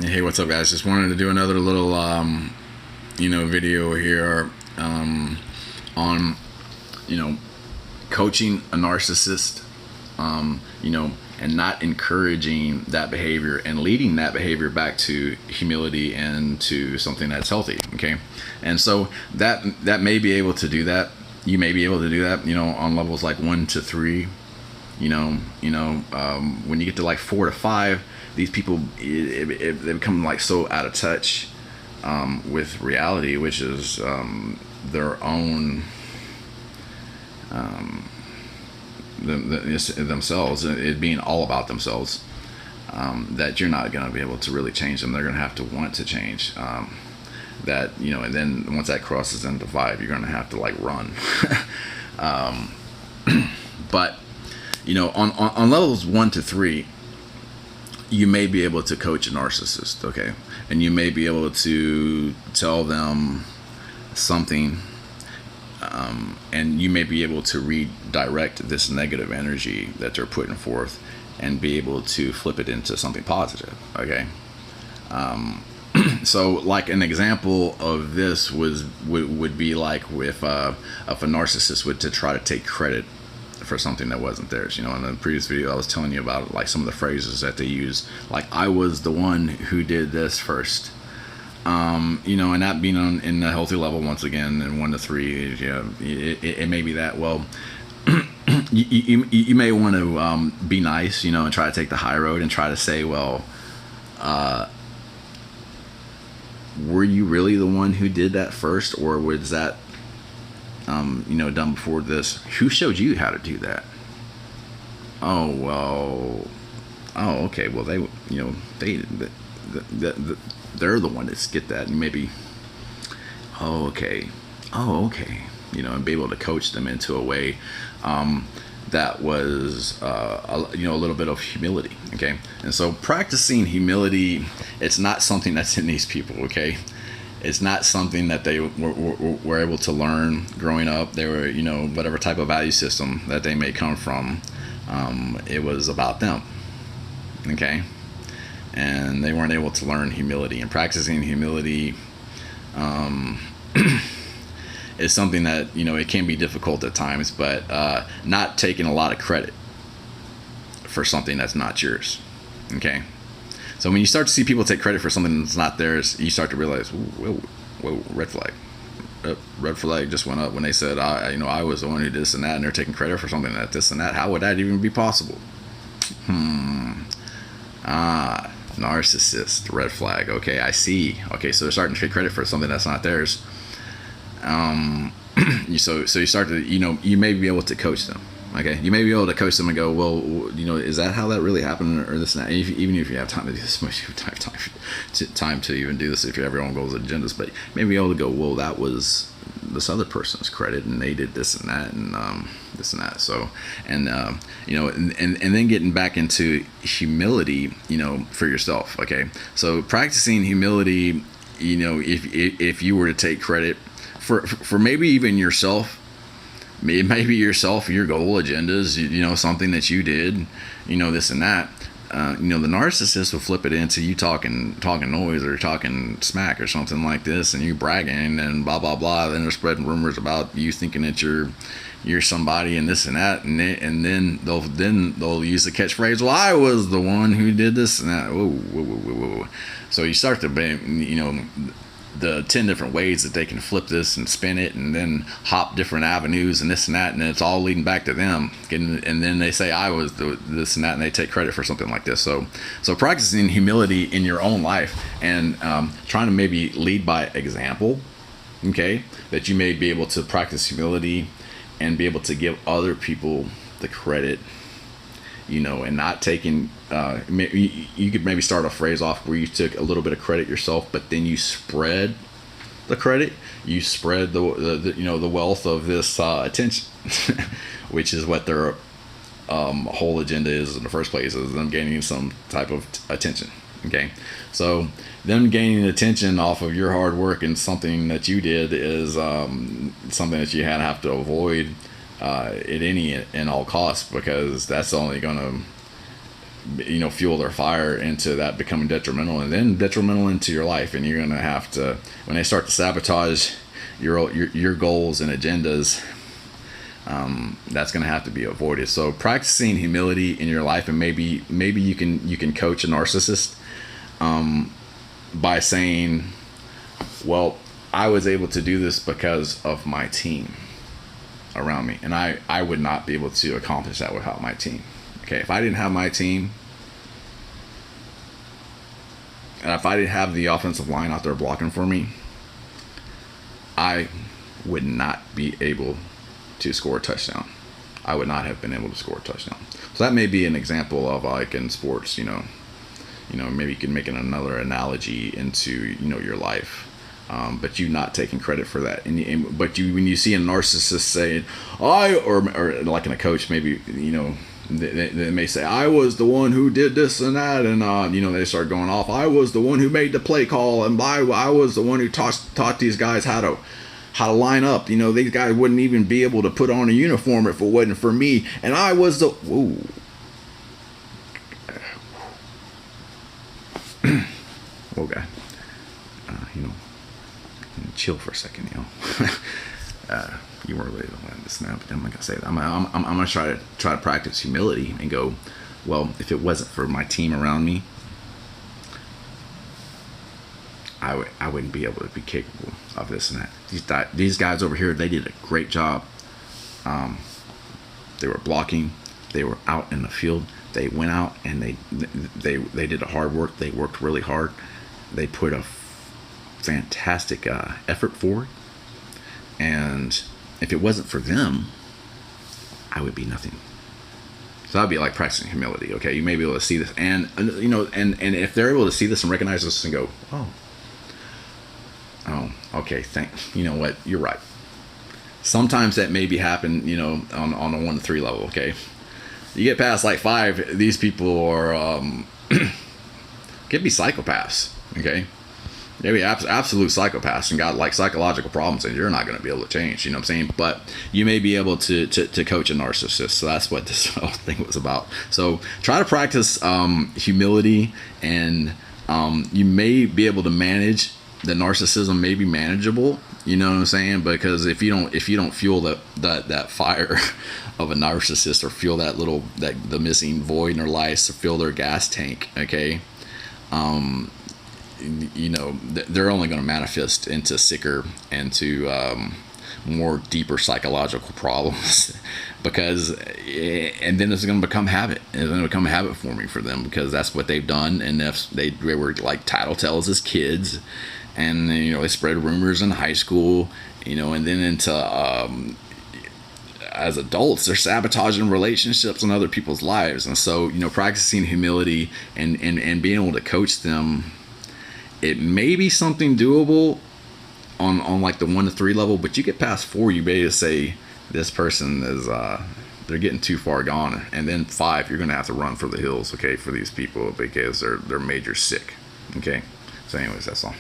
Hey, what's up, guys? Just wanted to do another little, video here, on, you know, coaching a narcissist, and not encouraging that behavior and leading that behavior back to humility and to something that's healthy. Okay, and so that may be able to do that. You may be able to do that, on levels like 1 to 3. When you get to like 4 to 5, these people they become like so out of touch with reality, which is their own themselves, it being all about themselves, that you're not going to be able to really change them. They're going to have to want to change. And then once that crosses into 5, you're going to have to like run. But on levels 1 to 3, you may be able to coach a narcissist, okay? And you may be able to tell them something, and you may be able to redirect this negative energy that they're putting forth and be able to flip it into something positive, okay? So like an example of this would be like if a narcissist would to try to take credit for something that wasn't theirs. In the previous video I was telling you about like some of the phrases that they use, like I was the one who did this first, and that being in a healthy level, once again, in 1 to 3, it may be that. Well, you may want to be nice, and try to take the high road and try to say, well, were you really the one who did that first, or was that done before this? Who showed you how to do that? Oh, well, oh, okay. Well, they're the one that's get that, and maybe, oh, okay, and be able to coach them into a way, that was, a little bit of humility. Okay. And so practicing humility, it's not something that's in these people. Okay. It's not something that they were able to learn growing up. They were, whatever type of value system that they may come from, it was about them, okay? And they weren't able to learn humility. And practicing humility is something that, it can be difficult at times, but not taking a lot of credit for something that's not yours, okay? So when you start to see people take credit for something that's not theirs, you start to realize, whoa, red flag. Red flag just went up when they said, I was the one who did this and that, and they're taking credit for something that this and that. How would that even be possible? Narcissist, red flag. Okay, I see. Okay, so they're starting to take credit for something that's not theirs. So you start to, you may be able to coach them. Okay, you may be able to coach them and go, well, is that how that really happened, or this and that? Even if you have time to do this much, you have time to even do this if you have your own goals and agendas. But maybe be able to go, well, that was this other person's credit, and they did this and that, and this and that. So, and then getting back into humility, for yourself. Okay, so practicing humility, if you were to take credit for maybe even yourself. Maybe yourself, your goal agendas, something that you did, this and that. The narcissist will flip it into you talking noise or talking smack or something like this, and you bragging and blah blah blah. Then they're spreading rumors about you thinking that you're somebody and this and that, and then they'll use the catchphrase, "Well, I was the one who did this and that." Whoa. So you start to, the 10 different ways that they can flip this and spin it and then hop different avenues and this and that, and it's all leading back to them. And then they say, I was this and that, and they take credit for something like this. So practicing humility in your own life and trying to maybe lead by example, okay, that you may be able to practice humility and be able to give other people the credit, and not taking, you could maybe start a phrase off where you took a little bit of credit yourself, but then you spread the credit, you spread the wealth of this attention, which is what their whole agenda is in the first place, is them gaining some type of attention. Okay, so them gaining attention off of your hard work and something that you did is something that you have to avoid at any and all costs, because that's only going to fuel their fire into that becoming detrimental, and then detrimental into your life. And you're going to have to, when they start to sabotage your goals and agendas, that's going to have to be avoided. So practicing humility in your life, and maybe you can coach a narcissist by saying, well, I was able to do this because of my team around me, and I would not be able to accomplish that without my team. Okay, if I didn't have my team, and if I didn't have the offensive line out there blocking for me, I would not be able to score a touchdown. I would not have been able to score a touchdown. So that may be an example of, like, in sports, maybe you can make another analogy into, your life. But you not taking credit for that, but when you see a narcissist saying, or like in a coach, maybe, they may say, I was the one who did this and that, and they start going off, I was the one who made the play call, and I was the one who taught these guys how to line up. These guys wouldn't even be able to put on a uniform if it wasn't for me, and I was the okay, chill for a second, you weren't really letting this now, but I'm not gonna say that. I'm gonna try to practice humility and go, well, if it wasn't for my team around me, I wouldn't be able to be capable of this and that. These guys over here, they did a great job. They were blocking. They were out in the field. They went out and they did the hard work. They worked really hard. They put a fantastic effort forward. And if it wasn't for them, I would be nothing. So that'd be like practicing humility. Okay, you may be able to see this, and and if they're able to see this and recognize this and go, oh, okay, you know what, you're right. Sometimes that maybe happen, on a 1 to 3 level. Okay, you get past like 5, these people are could be psychopaths. Okay, maybe absolute psychopaths and got like psychological problems, and you're not going to be able to change. You know what I'm saying? But you may be able to coach a narcissist. So that's what this whole thing was about. So try to practice humility, and you may be able to manage. The narcissism may be manageable. You know what I'm saying? Because if you don't fuel that fire of a narcissist, or feel the missing void in their lives, or fill their gas tank, okay, they're only going to manifest into sicker and to more deeper psychological problems, and then it's going to become habit. It's going to become habit forming for them, because that's what they've done. And if they were like tattletales as kids, and they spread rumors in high school, and then into as adults, they're sabotaging relationships and other people's lives. And so, practicing humility and being able to coach them, it may be something doable on like the 1 to 3 level, but you get past 4, you may say this person is they're getting too far gone, and then 5, you're gonna have to run for the hills, okay, for these people, because they're major sick. Okay, so anyways, that's all.